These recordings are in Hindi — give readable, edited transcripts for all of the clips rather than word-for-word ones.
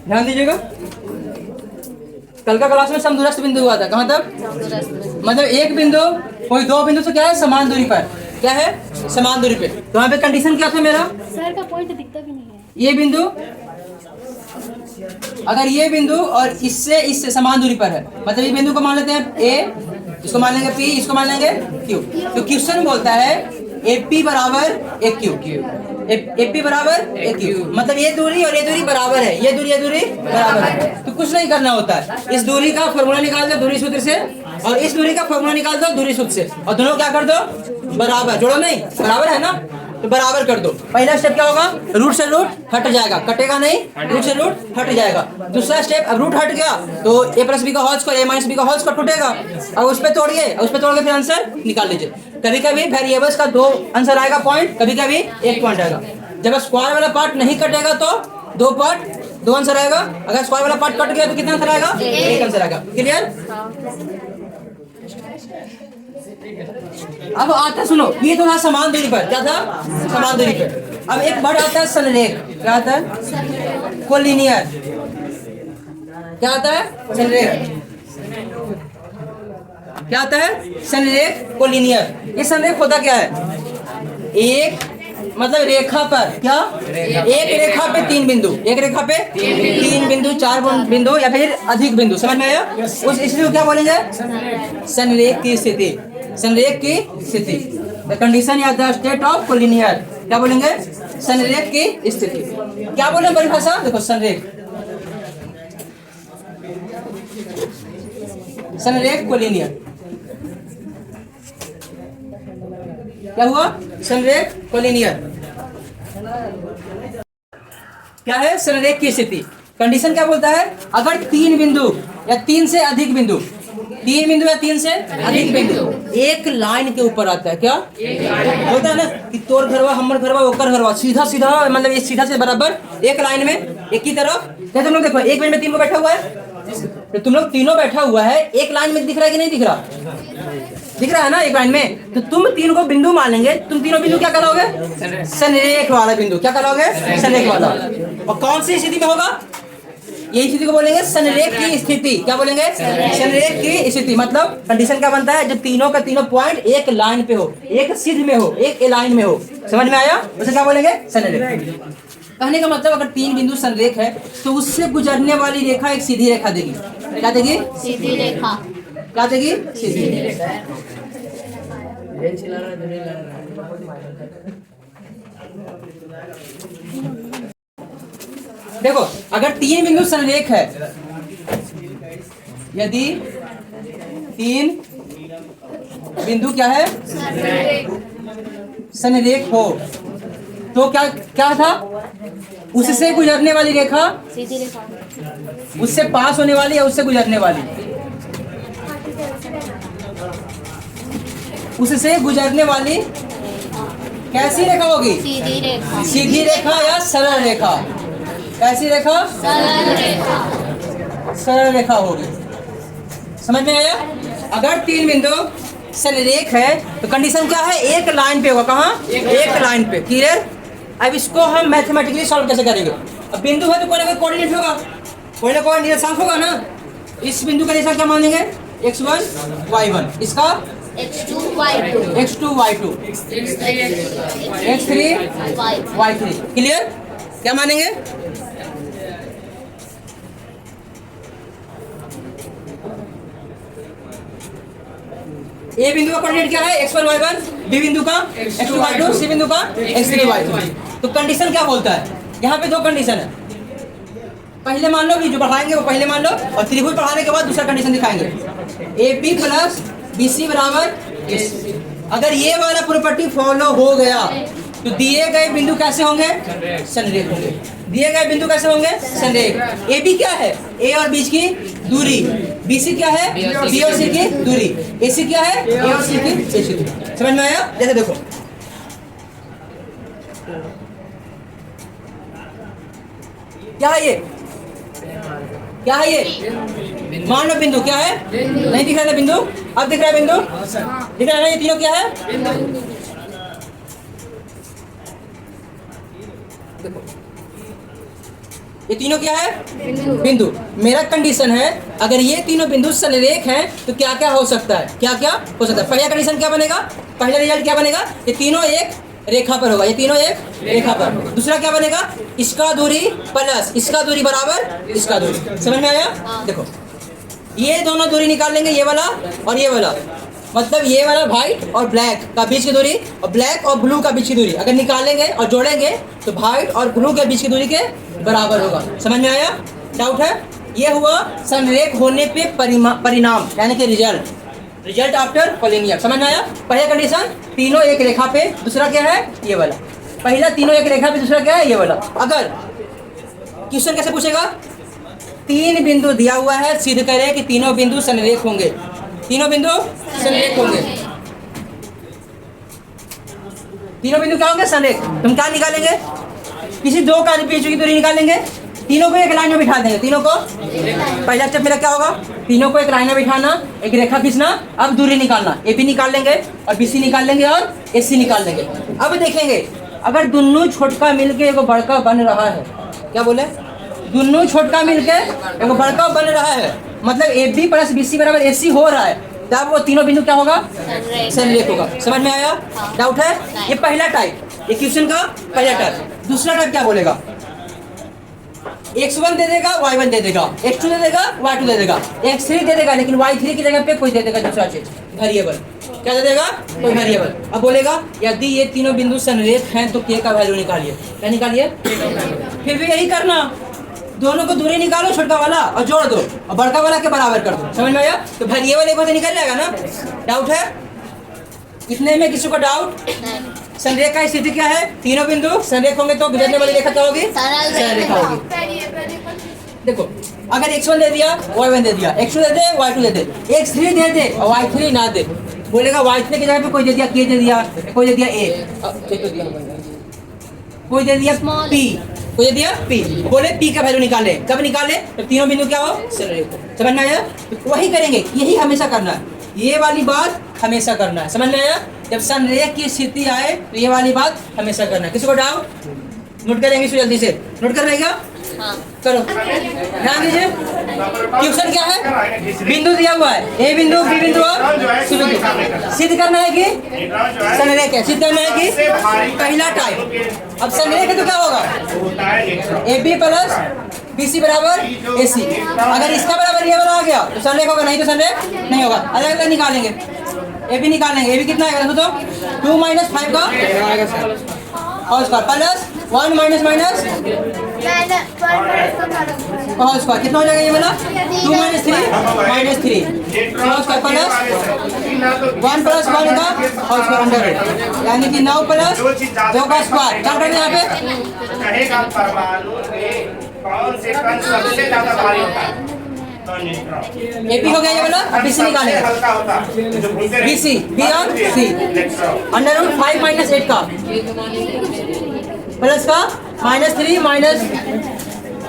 ध्यान दीजिएगा, कल का क्लास में समदूरस्थ बिंदु हुआ था, कहाँ तक? मतलब एक बिंदु कोई दो बिंदु से क्या है, समान दूरी पर, क्या है, समान दूरी पे। तो यहाँ पे कंडीशन क्या था मेरा? सर का पॉइंट दिखता भी नहीं है। ये बिंदु, अगर ये बिंदु और इससे समान दूरी पर है, मतलब ये बिंदु को मान लेते हैं ए, इसको मान लेंगे पी, इसको मान लेंगे क्यू। तो क्वेश्चन बोलता है एपी बराबर ए क्यू, एपी बराबर ए क्यू, मतलब ये दूरी और ये दूरी बराबर है, ये दूरी बराबर है। तो कुछ नहीं करना होता है, इस दूरी का फॉर्मूला निकाल दो दूरी सूत्र से, और इस दूरी का फॉर्मूला निकाल दो दूरी सूत्र से, और दोनों क्या कर दो, बराबर, जोड़ो नहीं, बराबर है ना, तो बराबर कर दो। पहला स्टेप क्या होगा, रूट से रूट हट जाएगा, कटेगा नहीं, रूट से रूट हट जाएगा। दूसरा स्टेप, अब रूट हट गया तो a प्लस बी का whole square, a minus b का होल स्क्वायर टूटेगा, अब उस पर तोड़िए, उस पर तोड़ के फिर आंसर निकाल लीजिए। कभी कभी वेरिएबल्स का दो आंसर आएगा पॉइंट, कभी कभी एक पॉइंट आएगा। जब स्क्वायर वाला पार्ट नहीं कटेगा तो दो पार्ट, दो आंसर आएगा। अगर स्क्वायर वाला पार्ट कट गया तो कितना आंसर आएगा, एक आंसर आएगा। क्लियर? अब आता, सुनो, ये तो था समान दूरी पर, क्या था, समान दूरी पर। अब एक वर्ड आता है संरेख, क्या आता है, कोलिनियर, क्या आता है, संरेख, क्या आता है, संरेख कोलिनियर। ये संरेख होता क्या है, एक मतलब रेखा पर, क्या, एक रेखा पे तीन बिंदु, एक रेखा पे तीन बिंदु, चार बिंदु या फिर अधिक बिंदु, समझ में आया? उस स्थिति को क्या बोलेंगे, संरेख की स्थिति, संरेख की स्थिति, द कंडीशन या द स्टेट ऑफ कोलिनियर, क्या बोलेंगे, संरेख की स्थिति। क्या बोले परिभाषा, देखो संरेख, संरेख कोलिनियर, क्या हुआ, संरेख कोलिनियर क्या है, संरेख की स्थिति। कंडीशन क्या बोलता है, अगर तीन बिंदु या तीन से अधिक बिंदु, तीन बिंदु या तीन से अधिक बिंदु एक लाइन के ऊपर आता है, क्या होता है ना कि तोर घरवा, हमर घरवा, ओकर घरवा, सीधा सीधा, मतलब ये सीधा से बराबर एक लाइन में एक ही तरफ। क्या तुम लोग देखो, एक बेंच में तीन को बैठा हुआ है, तो तुम लोग तीनों बैठा हुआ है, एक लाइन में दिख रहा है कि नहीं दिख रहा, दिख रहा है ना एक लाइन में। तो तुम तीन को बिंदु मान लेंगे, तुम तीनों बिंदु क्या कहलाओगे, संरेख वाला बिंदु, क्या कहलाओगे, संरेख वाला। और कौन सी स्थिति में होगा, ये स्थिति को बोलेंगे संरेख की स्थिति, क्या बोलेंगे, संरेख की स्थिति। मतलब कंडीशन क्या बनता है, जब तीनों का तीनों पॉइंट एक लाइन पे हो, एक सिद्ध में हो, एक लाइन में हो, समझ में आया, उसे क्या बोलेंगे, संरेख। कहने का मतलब अगर तीन बिंदु संरेख है तो उससे गुजरने वाली रेखा एक सीधी रेखा देगी, क्या देगी, सीधी रेखा, क्या देगी, सीधी रेखा। देखो अगर तीन बिंदु संरेख है, यदि तीन बिंदु क्या है, संरेख हो, तो क्या क्या था, उससे गुजरने वाली रेखा, सीधी रेखा, उससे पास होने वाली या उससे गुजरने वाली, उससे गुजरने वाली कैसी रेखा होगी, सीधी रेखा, सीधी रेखा या सरल रेखा, कैसी रेखा, सरल रेखा, सरल रेखा होगी। समझ में आया? अगर तीन बिंदु संरेख है तो कंडीशन क्या है, एक लाइन पे होगा, कहाँ, एक लाइन पे। क्लियर? अब इसको हम मैथमेटिकली सॉल्व कैसे करेंगे, अब बिंदु है तो कोई ना कोई कोऑर्डिनेट होगा, कोई ना कोई निर्देशांक होगा ना। इस बिंदु का निर्देशांक क्या मानेंगे, x1 y1, इसका x2 y2, x2 y2, x3 y3। Clear? क्या मानेंगे, ए बिंदु का कोऑर्डिनेट क्या है, x1 y1, बी बिंदु का x2 y2, सी बिंदु का x3 y3। तो कंडीशन क्या बोलता है, यहाँ पे दो कंडीशन है, पहले मान लो कि जो पढ़ाएंगे वो पहले मान लो, और त्रिभुज पढ़ाने के बाद दूसरा कंडीशन दिखाएंगे, a B plus B C बराबर एस। अगर ये वाला प्रॉपर्टी फॉलो हो गया तो दिए गए बिंदु कैसे होंगे, संरेख होंगे। दिए गए बिंदु कैसे होंगे, संरेख। ए बी क्या है, ए और बीच की दूरी, बी सी क्या है, बी और सी की दूरी, ए सी क्या है, ए और सी की दूरी। समझ में आया? जैसे देखो क्या है ये, क्या है ये, मान लो बिंदु क्या है, नहीं दिख रहा है बिंदु, अब दिख रहा है बिंदु, दिख रहा है ना, ये तीनों क्या है, देखो ये तीनों क्या है? बिंदु। मेरा कंडीशन है अगर ये तीनों बिंदु संरेख हैं तो क्या क्या हो सकता है, क्या क्या हो सकता है। पहला कंडीशन क्या बनेगा, पहला रिजल्ट क्या बनेगा, ये तीनों एक रेखा पर होगा, ये तीनों एक रेखा पर। दूसरा क्या बनेगा, इसका दूरी प्लस इसका दूरी बराबर इसका दूरी। समझ में आया? देखो ये दोनों दूरी निकाल लेंगे, ये वाला और ये वाला, मतलब ये वाला व्हाइट और ब्लैक का बीच की दूरी और ब्लैक और ब्लू का बीच की दूरी अगर निकालेंगे और जोड़ेंगे तो व्हाइट और ब्लू के बीच की दूरी के बराबर होगा। समझ में आया? डाउट है? ये हुआ संरेख होने पे परिणाम यानी कि रिजल्ट आफ्टर कोलिनियर। समझ में आया? पहला कंडीशन तीनों एक रेखा पे, दूसरा क्या है ये वाला। पहला तीनों एक रेखा पे, दूसरा क्या है ये वाला। अगर क्वेश्चन कैसे पूछेगा, तीन बिंदु दिया हुआ है, सिद्ध करें कि तीनों बिंदु संरेख होंगे, तीनों बिंदु संरेख होंगे। तीनों बिंदु क्या होंगे? संरेख। तुम क्या निकालेंगे, किसी दो का बीच की दूरी निकालेंगे, तीनों को एक लाइन में बिठा देंगे, तीनों को। पहला स्टेप मेरा क्या होगा, तीनों को एक लाइन में बिठाना, एक रेखा खींचना, अब दूरी निकालना, एबी निकाल लेंगे और बीसी निकाल लेंगे और एसी निकाल लेंगे। अब देखेंगे अगर दोनों छोटका मिलके एक बड़का बन रहा है, क्या बोले, दोनों छोटका मिलके एक बड़का बन रहा है, मतलब a B plus B C बराबर ए सी हो रहा है, तब वो तीनों बिंदु क्या होगा, संरेख होगा। समझ में आया? डाउट है? ये पहला टाइप, ये क्वेश्चन का पहला टाइप। दूसरा टाइप क्या बोलेगा, x1 दे देगा, y1 दे देगा, x2 दे देगा, y2 दे देगा, x3 दे देगा, लेकिन y3 की जगह पे कोई दे देगा दूसरा चीज, वेरिएबल। क्या दे देगा, कोई वेरिएबल। अब बोलेगा यदि ये तीनों बिंदु संरेख हैं तो k का वैल्यू निकालिए। क्या निकालिए? फिर भी यही करना, दोनों को दूरी निकालो, छोटा वाला और जोड़ दो और बड़का वाला के बराबर कर दो। समझ में आया? तो वेरिएबल एक तो निकल जाएगा ना। डाउट है? इतने में किसी को डाउट? संरेख का स्थिति क्या है, तीनों बिंदु संरेख होंगे तो गुजरने वाली रेखा क्या होगी, सरल रेखा होगी। देखो अगर x1 दे दिया, y1 दे दिया, x2 दे दे, y2 दे दे, x3 दे दे और y3 ना दे, बोलेगा y3 की जगह पे कोई दे दिया k दे दिया, कोई दे दिया a, कोई दे दिया p, कोई दे दिया p, बोले p का वैल्यू निकाले। कब निकाले, तो तीनों बिंदु क्या हो, संरेख। समझ में आया? तो वही करेंगे, यही हमेशा करना है, ये वाली बात हमेशा करना है। समझ में आया? जब संरेख की स्थिति आए तो ये वाली बात हमेशा करना है। किसी को डाउट? नोट करेंगे इसको जल्दी से, नोट कर रहेगा? हाँ। करो, ध्यान दीजिए। क्वेश्चन क्या है, बिंदु दिया हुआ है, ए बिंदु, बी बिंदु और सी बिंदु। सिद्ध करना है कि संरेख है, सिद्ध करना है कि पहला टाइप। अब संरेख है तो क्या होगा, A B plus B C बराबर ए सी। अगर इसका बराबर ये वाला आ गया तो संरेख होगा, नहीं तो संरेख नहीं होगा। अलग अलग निकालेंगे, ए बी निकालेंगे, ए बी कितना आएगा तो 2 माइनस 5 का whole square plus 1 minus minus whole square, कितना हो जाएगा ये वाला, 2 minus 3 minus 3 whole square plus 1 plus 1 का होल स्क्वायर अंडर रूट, यानी कि 9 प्लस 2 का स्क्वायर। क्या करेंगे यहाँ पे, कौन से कण सबसे ज्यादा भारी होता है, एपी हो गया ये वाला। अब बीसी निकालेंगे, हल्का होता है बीसी, बी और सी, अंडर रूट 5 माइनस 8 का प्लस का माइनस 3 माइनस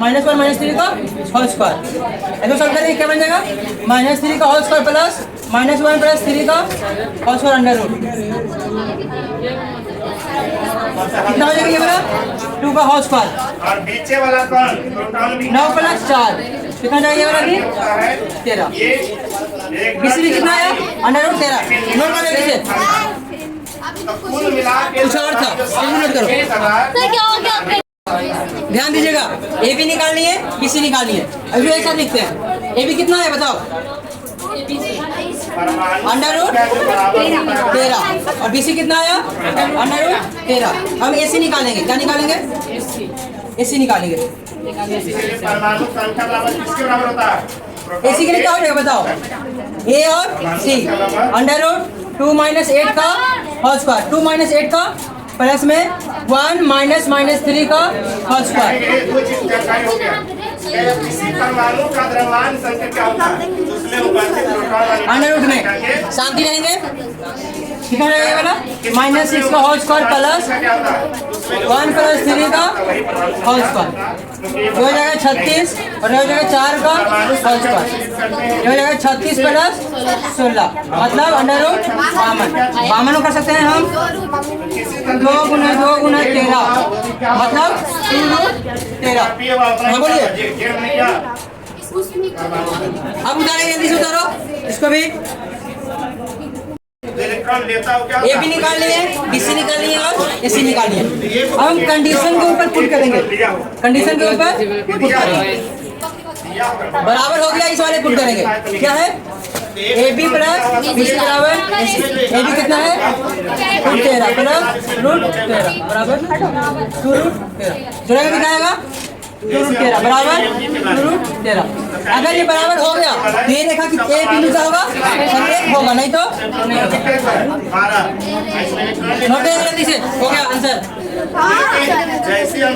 1 माइनस 3 का होल स्क्वायर। ऐसा सॉल्व करेंगे क्या बन जाएगा, माइनस 3 का whole square plus minus 1 plus 3 का होल स्क्वायर अंडर रूट, कितना हो जाएगा ये वाला, 2 का होल स्क्वायर और पीछे वाला कौन, प्रोटॉन भी 9 प्लस 4, कितना जाएगा ये वाला भी 13। बीसी भी कितना आया, अंडर रूट 13। नोट कर लीजिए, कुल मिला के कुछ और था, नोट करो, सर क्या हो गया, ध्यान दीजिएगा। ए बी निकालनी है, बी सी निकालनी है। अभी एक साथ लिखते हैं, ए बी कितना है बताओ, अंडर रूट 13 और बी सी कितना आया, अंडर रूट 13। हम ए सी निकालेंगे, क्या निकालेंगे, ए सी निकालेंगे। परमाणु संख्या बराबर किसके बराबर होता है, ए सी के लिए क्या हो जाएगा बताओ, ए और सी, अंडर रूट 2 माइनस 8 का होल स्क्वायर, 2 माइनस 8 का प्लस में 1 माइनस माइनस 3 का होल स्क्वायर। ये दो चीज जानकारी हो गया, किसी परमाणु का द्रव्यमान संख्या क्या होता है, उसमें उपस्थित प्रोटॉन अंडर रूट में शांति रहेंगे। कितना हो जाएगा ये वाला -6 का होल स्क्वायर प्लस 1 + 3 का होल स्क्वायर, ये हो जाएगा 36 और ये हो जाएगा 4 का होल स्क्वायर, ये हो जाएगा 36 + 16 मतलब √52। 52 कर सकते हैं हम 2 × 2 × 13 मतलब 2√13। बोलिए अब उतारेंगे, जल्दी से उतारो इसको भी। इलेक्ट्रॉन लेता हो क्या ए भी निकाल लिए, BC निकाल लिए और AC निकाल लिए। अब हम कंडीशन के ऊपर पुट करेंगे, कंडीशन के ऊपर पुट करेंगे, बराबर हो गया इस वाले पुट करेंगे। क्या है AB + BC बराबर AB कितना है √13 + √13 बराबर 2√13। जोड़ेंगे कितना आएगा 2√13 बराबर 2√13। अगर ये बराबर हो गया तो ये देखा कि ए बिंदु का होगा संरेख होगा, नहीं तो नहीं होगा। 12 नोट जल्दी से, हो गया आंसर। जैसे हम